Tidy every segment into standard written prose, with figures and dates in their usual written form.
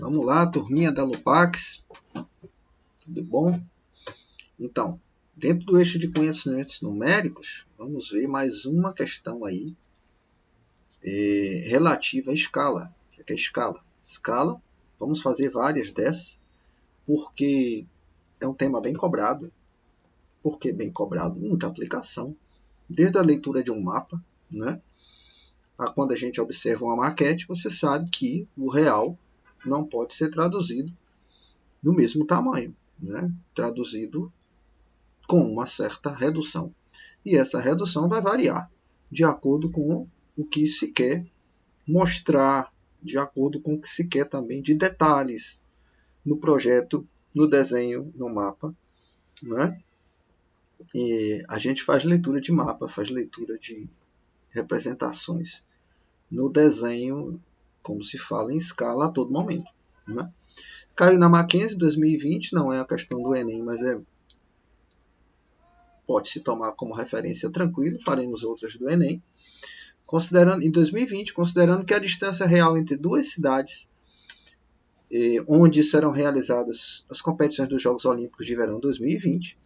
Vamos lá, turminha da Lupax, tudo bom? Então, dentro do eixo de conhecimentos numéricos, vamos ver mais uma questão aí relativa à escala. O que é escala? Escala, vamos fazer várias dessas, porque é um tema bem cobrado. Por que bem cobrado? Muita aplicação, desde a leitura de um mapa, né? A quando a gente observa uma maquete, você sabe que o real não pode ser traduzido no mesmo tamanho, né? Traduzido com uma certa redução. E essa redução vai variar de acordo com o que se quer mostrar, de acordo com o que se quer também de detalhes no projeto, no desenho, no mapa, né? E a gente faz leitura de mapa, faz leitura de representações no desenho, como se fala, em escala a todo momento, né? Caiu na Mackenzie 2020, não é a questão do Enem, mas pode-se tomar como referência tranquilo, faremos outras do Enem. Considerando, em 2020, considerando que a distância real entre duas cidades, onde serão realizadas as competições dos Jogos Olímpicos de Verão 2020,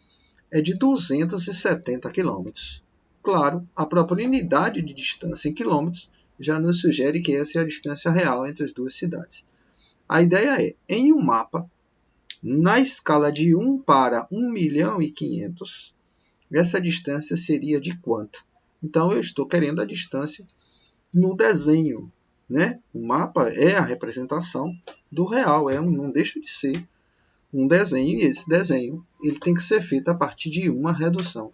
é de 270 quilômetros. Claro, a própria unidade de distância em quilômetros já nos sugere que essa é a distância real entre as duas cidades. A ideia é, em um mapa, na escala de 1 para 1.500.000, essa distância seria de quanto? Então, eu estou querendo a distância no desenho, né? O mapa é a representação do real, não deixa de ser um desenho, e esse desenho ele tem que ser feito a partir de uma redução.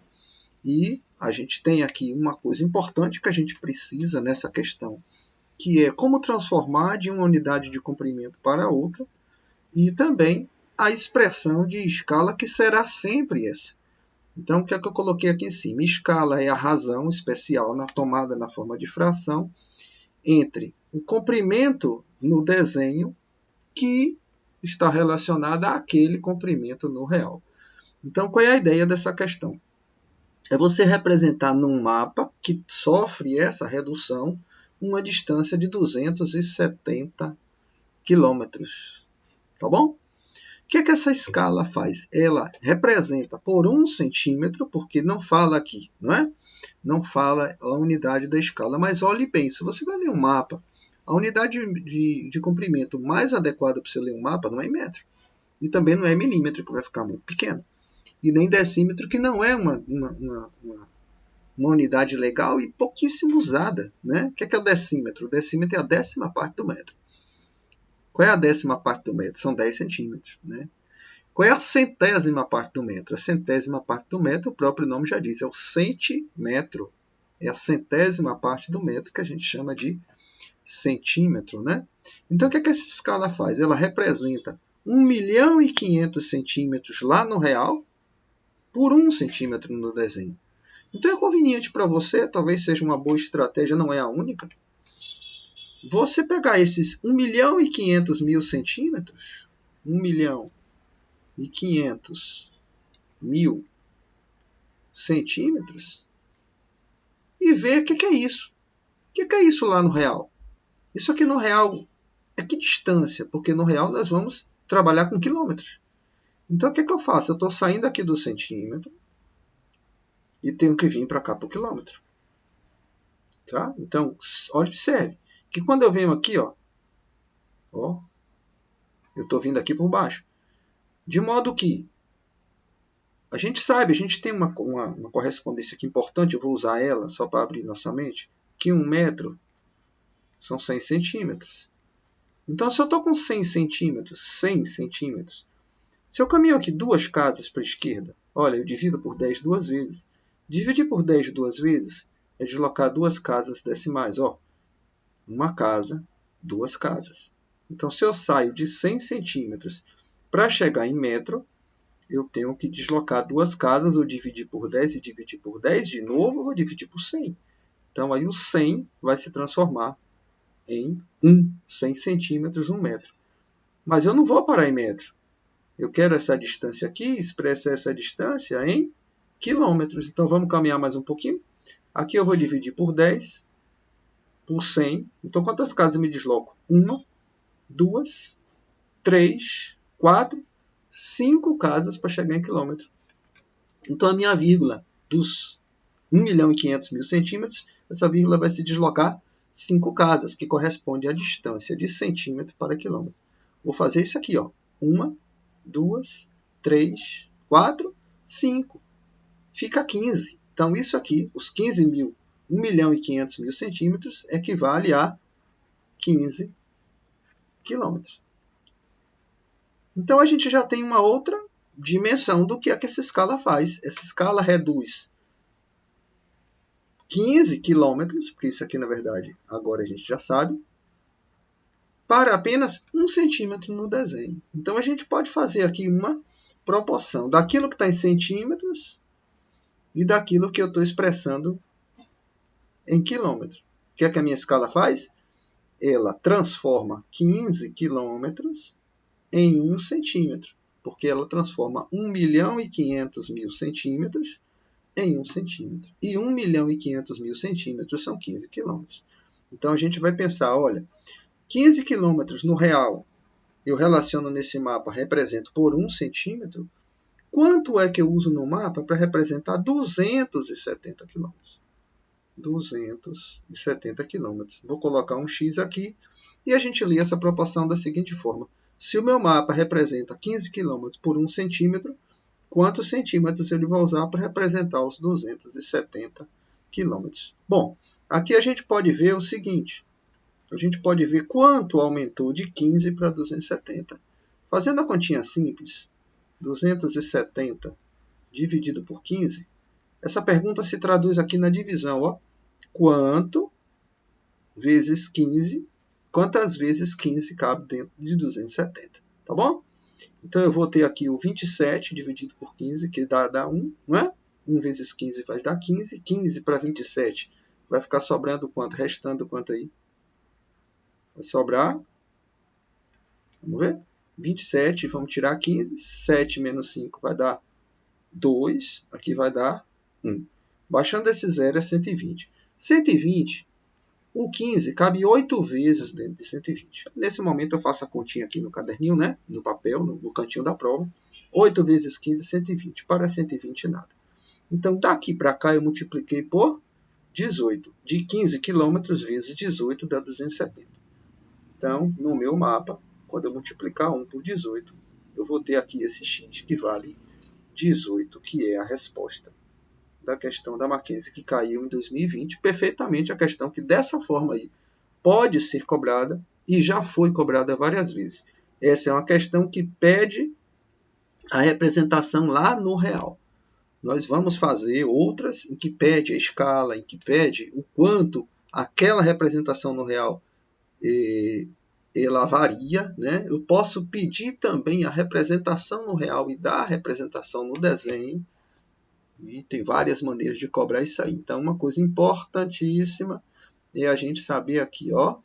E a gente tem aqui uma coisa importante que a gente precisa nessa questão, que é como transformar de uma unidade de comprimento para outra, e também a expressão de escala, que será sempre essa. Então, o que é que eu coloquei aqui em cima? Escala é a razão especial tomada na forma de fração entre o comprimento no desenho que está relacionado àquele comprimento no real. Então, qual é a ideia dessa questão? É você representar num mapa que sofre essa redução uma distância de 270 quilômetros. Tá bom? O que é que essa escala faz? Ela representa por 1 centímetro, porque não fala aqui, não é? Não fala a unidade da escala, mas olhe bem, se você vai ler um mapa, a unidade de comprimento mais adequada para você ler um mapa não é em metro. E também não é milímetro, que vai ficar muito pequeno. E nem decímetro, que não é uma unidade legal e pouquíssimo usada, né? O que é o decímetro? O decímetro é a 10ª parte do metro. Qual é a 10ª parte do metro? São 10 centímetros, né? Qual é a 100ª parte do metro? A 100ª parte do metro, o próprio nome já diz, é o centímetro. É a 100ª parte do metro que a gente chama de centímetro, né? Então, o que é que essa escala faz? Ela representa 1.500.000 centímetros lá no real por 1 centímetro no desenho. Então, é conveniente para você, talvez seja uma boa estratégia, não é a única, você pegar esses 1.500.000 centímetros, 1.500.000 centímetros, e ver o que é isso. O que é isso lá no real? Isso aqui no real é que distância? Porque no real nós vamos trabalhar com quilômetros. Então, o que eu faço? Eu estou saindo aqui do centímetro e tenho que vir para cá para o quilômetro. Tá? Então, observe que quando eu venho aqui, ó, eu estou vindo aqui por baixo. De modo que a gente sabe, a gente tem uma correspondência aqui importante, eu vou usar ela só para abrir nossa mente, que 1 metro são 100 centímetros. Então, se eu estou com 100 centímetros, se eu caminho aqui 2 casas para a esquerda, olha, eu divido por 10 duas vezes. Dividir por 10 duas vezes é deslocar 2 casas decimais. Ó, 1 casa, 2 casas. Então, se eu saio de 100 centímetros para chegar em metro, eu tenho que deslocar 2 casas, ou dividir por 10 e dividir por 10 de novo, ou dividir por 100. Então, aí o 100 vai se transformar em 100 centímetros, 1 metro. Mas eu não vou parar em metro. Eu quero essa distância aqui, expressa essa distância em quilômetros. Então, vamos caminhar mais um pouquinho. Aqui eu vou dividir por 10, por 100. Então, quantas casas eu me desloco? 1, 2, 3, 4, 5 casas para chegar em quilômetro. Então, a minha vírgula dos 1.500.000 centímetros, essa vírgula vai se deslocar 5 casas, que corresponde à distância de centímetro para quilômetro. Vou fazer isso aqui, ó. 1, 2, 3, 4, 5. Fica 15. Então, isso aqui, os 15.000, 1.500.000 centímetros, equivale a 15 quilômetros. Então, a gente já tem uma outra dimensão do que é que essa escala faz. Essa escala reduz 15 quilômetros, porque isso aqui, na verdade, agora a gente já sabe, para apenas 1 centímetro no desenho. Então, a gente pode fazer aqui uma proporção daquilo que está em centímetros e daquilo que eu estou expressando em quilômetros. O que é que a minha escala faz? Ela transforma 15 quilômetros em 1 centímetro, porque ela transforma 1.500.000 centímetros em 1 centímetro. E 1.500.000 centímetros são 15 quilômetros. Então, a gente vai pensar, olha, 15 quilômetros no real, eu relaciono nesse mapa, represento por 1 centímetro, quanto é que eu uso no mapa para representar 270 quilômetros? 270 quilômetros. Vou colocar um X aqui e a gente lê essa proporção da seguinte forma. Se o meu mapa representa 15 quilômetros por 1 centímetro, quantos centímetros ele vai usar para representar os 270 quilômetros? Bom, aqui a gente pode ver o seguinte. A gente pode ver quanto aumentou de 15 para 270. Fazendo a continha simples, 270 dividido por 15, essa pergunta se traduz aqui na divisão. Ó. Quanto vezes 15, quantas vezes 15 cabe dentro de 270, tá bom? Então, eu vou ter aqui o 27 dividido por 15, que dá 1, não é? 1 vezes 15 vai dar 15. 15 para 27 vai ficar sobrando quanto? Restando quanto aí? Vai sobrar, vamos ver, 27, vamos tirar 15. 7 menos 5 vai dar 2, aqui vai dar 1. Baixando esse zero é 120. 120, o 15 cabe 8 vezes dentro de 120. Nesse momento eu faço a continha aqui no caderninho, né? No papel, no cantinho da prova. 8 vezes 15, 120. Para 120, nada. Então, daqui para cá eu multipliquei por 18. De 15 quilômetros vezes 18 dá 270. Então, no meu mapa, quando eu multiplicar 1 por 18, eu vou ter aqui esse x que vale 18, que é a resposta da questão da Mackenzie que caiu em 2020, perfeitamente a questão que dessa forma aí pode ser cobrada e já foi cobrada várias vezes. Essa é uma questão que pede a representação lá no real. Nós vamos fazer outras em que pede a escala, em que pede o quanto aquela representação no real ela varia, né? Eu posso pedir também a representação no real e dar a representação no desenho. E tem várias maneiras de cobrar isso aí. Então, uma coisa importantíssima é a gente saber aqui, ó,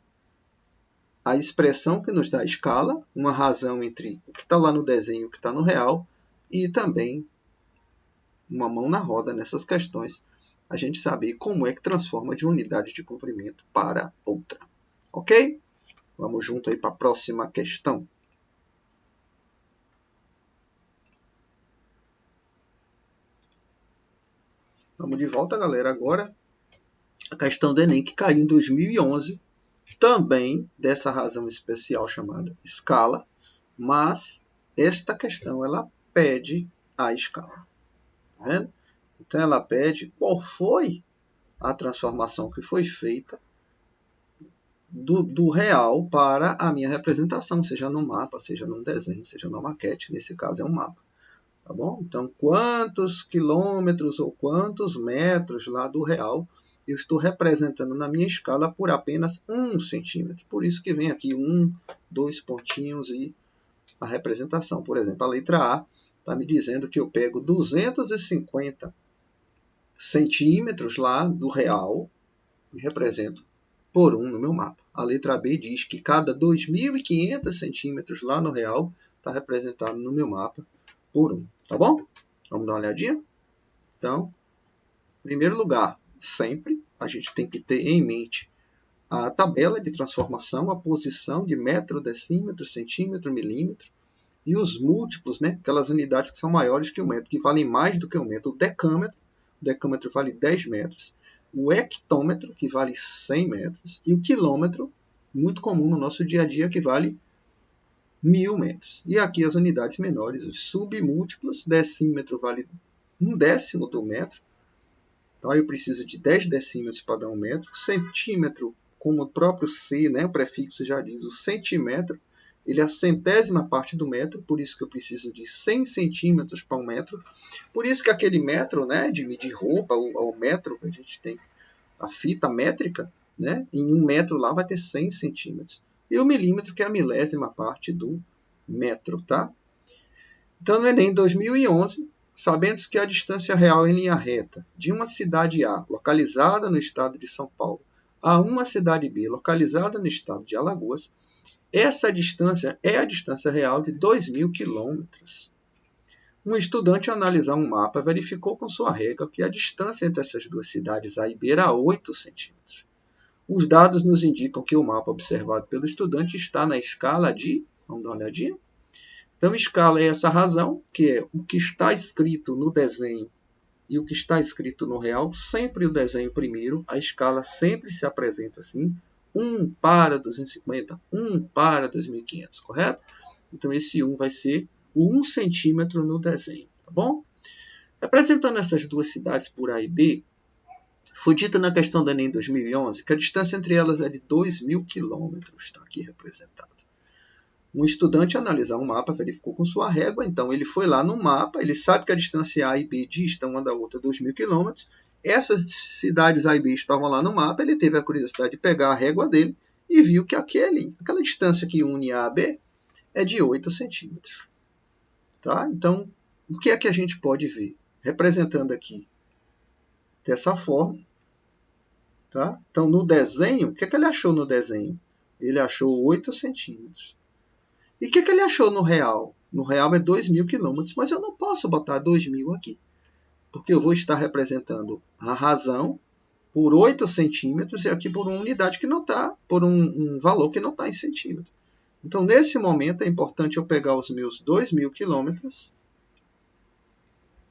a expressão que nos dá a escala, uma razão entre o que está lá no desenho e o que está no real, e também uma mão na roda nessas questões, a gente saber como é que transforma de uma unidade de comprimento para outra. Ok? Vamos junto aí para a próxima questão. Vamos de volta, galera. Agora, a questão do Enem que caiu em 2011, também dessa razão especial chamada escala, mas esta questão ela pede a escala. Tá vendo? Então, ela pede qual foi a transformação que foi feita do real para a minha representação, seja no mapa, seja num desenho, seja numa maquete. Nesse caso, é um mapa. Tá bom? Então, quantos quilômetros ou quantos metros lá do real eu estou representando na minha escala por apenas 1 centímetro. Por isso que vem aqui 1, 2 pontinhos e a representação. Por exemplo, a letra A está me dizendo que eu pego 250 centímetros lá do real e represento por 1 no meu mapa. A letra B diz que cada 2.500 centímetros lá no real está representado no meu mapa por 1. Tá bom? Vamos dar uma olhadinha? Então, em primeiro lugar, sempre a gente tem que ter em mente a tabela de transformação, a posição de metro, decímetro, centímetro, milímetro, e os múltiplos, né? Aquelas unidades que são maiores que o metro, que valem mais do que o metro. O decâmetro vale 10 metros. O hectômetro, que vale 100 metros. E o quilômetro, muito comum no nosso dia a dia, que vale 1000 metros. E aqui as unidades menores, os submúltiplos. Decímetro vale 1/10 do metro. Então, eu preciso de 10 decímetros para dar 1 metro. Centímetro, como o próprio C, né, o prefixo já diz, o centímetro, ele é a centésima parte do metro, por isso que eu preciso de 100 centímetros para 1 metro. Por isso que aquele metro, né, de medir roupa, o metro, a gente tem a fita métrica, né, em 1 metro lá vai ter 100 centímetros. E o milímetro, que é a milésima parte do metro, tá? Então, no Enem 2011, sabendo que a distância real em linha reta de uma cidade A, localizada no estado de São Paulo, a uma cidade B, localizada no estado de Alagoas, essa distância é a distância real de 2.000 quilômetros. Um estudante, ao analisar um mapa, verificou com sua régua que a distância entre essas duas cidades A e B era 8 centímetros. Os dados nos indicam que o mapa observado pelo estudante está na escala de... Vamos dar uma olhadinha? Então, escala é essa razão, que é o que está escrito no desenho e o que está escrito no real, sempre o desenho primeiro, a escala sempre se apresenta assim, 1 para 250, 1 para 2.500, correto? Então, esse 1 vai ser o 1 centímetro no desenho, tá bom? Representando essas duas cidades por A e B, foi dito na questão do Enem 2011 que a distância entre elas é de 2.000 quilômetros, está aqui representado. Um estudante, ao analisar um mapa, verificou com sua régua, então ele foi lá no mapa, ele sabe que a distância A e B distam uma da outra 2.000 quilômetros. Essas cidades A e B estavam lá no mapa, ele teve a curiosidade de pegar a régua dele e viu que aquela distância que une A a B é de 8 centímetros. Tá? Então, o que é que a gente pode ver? Representando aqui dessa forma. Tá? Então, no desenho, o que é que ele achou no desenho? Ele achou 8 centímetros. E o que ele achou no real? No real é 2.000 quilômetros, mas eu não posso botar 2.000 aqui, porque eu vou estar representando a razão por 8 centímetros e aqui por uma unidade que não está, por um valor que não está em centímetro. Então, nesse momento, é importante eu pegar os meus 2.000 quilômetros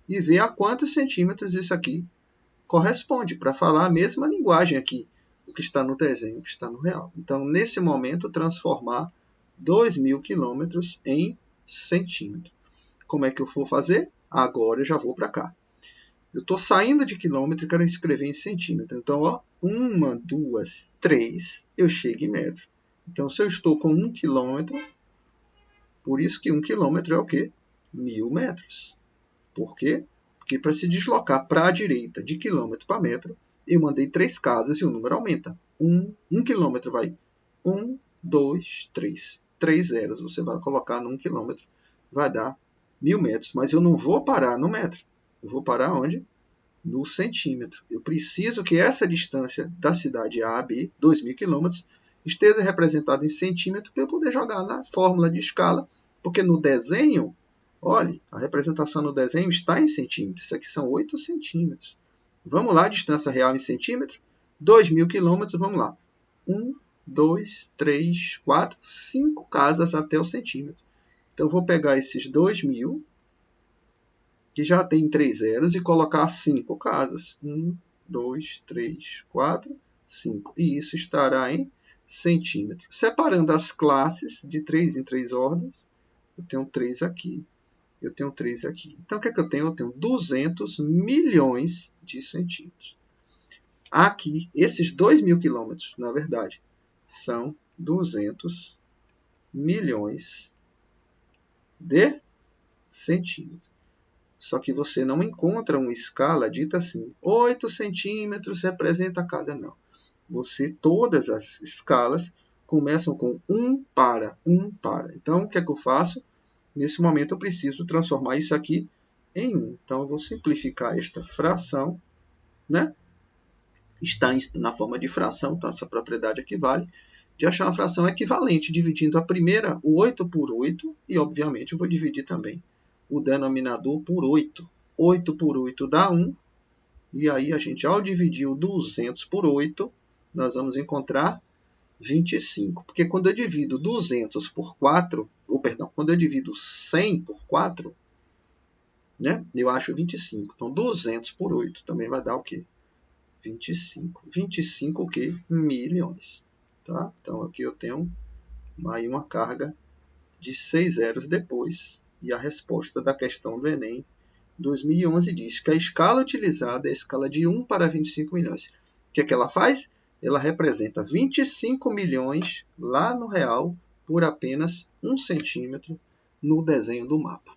e ver a quantos centímetros isso aqui corresponde, para falar a mesma linguagem aqui, o que está no desenho, o que está no real. Então, nesse momento, transformar 2.000 quilômetros em centímetro. Como é que eu vou fazer? Agora eu já vou para cá. Eu estou saindo de quilômetro e quero escrever em centímetro. Então, ó, 1, 2, 3, eu chego em metro. Então, se eu estou com 1 quilômetro, por isso que 1 quilômetro é o quê? 1.000 metros. Por quê? Porque para se deslocar para a direita de quilômetro para metro, eu mandei 3 casas e o número aumenta. 1 quilômetro vai 1, 2, 3. 3 zeros você vai colocar num quilômetro, vai dar 1.000 metros. Mas eu não vou parar no metro. Eu vou parar onde? No centímetro. Eu preciso que essa distância da cidade A a B, 2.000 quilômetros, esteja representada em centímetro para eu poder jogar na fórmula de escala, porque no desenho, olha, a representação no desenho está em centímetros. Isso aqui são 8 centímetros. Vamos lá, distância real em centímetro? 2.000 quilômetros, vamos lá. 1, 2, 3, 4, 5 casas até o centímetro. Então, eu vou pegar esses 2.000, que já tem 3 zeros, e colocar 5 casas. 1, 2, 3, 4, 5. E isso estará em centímetro. Separando as classes de 3 em 3 ordens, eu tenho 3 aqui. Eu tenho 3 aqui. Então, o que é que eu tenho? Eu tenho 200 milhões de centímetros. Aqui, esses 2.000 quilômetros, na verdade, são 200 milhões de centímetros. Só que você não encontra uma escala dita assim, 8 centímetros representa cada, não. Todas as escalas começam com 1 para, 1 para. Então, o que é que eu faço? Nesse momento, eu preciso transformar isso aqui em 1. Então, eu vou simplificar esta fração, né? Está na forma de fração, tá? Essa propriedade aqui vale, de achar uma fração equivalente, dividindo a primeira, o 8 por 8, e obviamente eu vou dividir também o denominador por 8. 8 por 8 dá 1, e aí a gente, ao dividir o 200 por 8, nós vamos encontrar 25. Porque quando eu divido 200 por 4, ou perdão, quando eu divido 100 por 4, né, eu acho 25. Então, 200 por 8 também vai dar o quê? 25. 25 o quê? Milhões. Tá? Então, aqui eu tenho aí uma carga de 6 zeros depois. E a resposta da questão do Enem 2011 diz que a escala utilizada é a escala de 1 para 25 milhões. O que é que ela faz? Ela representa 25 milhões lá no real por apenas 1 centímetro no desenho do mapa.